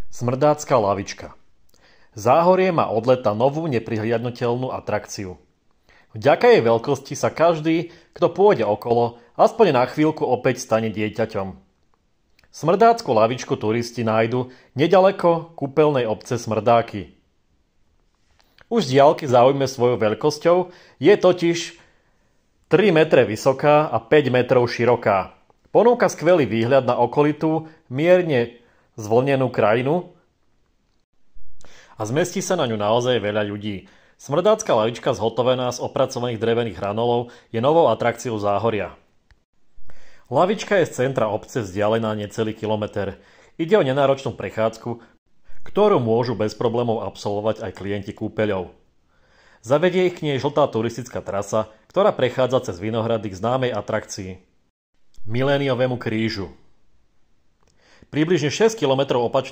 Smrdácka lavička. Záhorie má od leta novú neprihliadnuteľnú atrakciu. Vďaka jej veľkosti sa každý, kto pôjde okolo, aspoň na chvíľku opäť stane dieťaťom. Smrdácku lavičku turisti nájdu nedaleko kúpeľnej obce Smrdáky. Už z diaľky zaujme svojou veľkosťou, je totiž 3 metre vysoká a 5 metrov široká. Ponúka skvelý výhľad na okolitú, mierne zvlnenú krajinu a zmestí sa na ňu naozaj veľa ľudí. Smrdácka lavička zhotovená z opracovaných drevených hranolov je novou atrakciou Záhoria. Lavička je z centra obce vzdialená necelý kilometer. Ide o nenáročnú prechádzku, ktorú môžu bez problémov absolvovať aj klienti kúpeľov. Zavedie ich k nej žltá turistická trasa, ktorá prechádza cez Vinohrady k známej atrakcii Miléniovému krížu. Približne 6 km opačne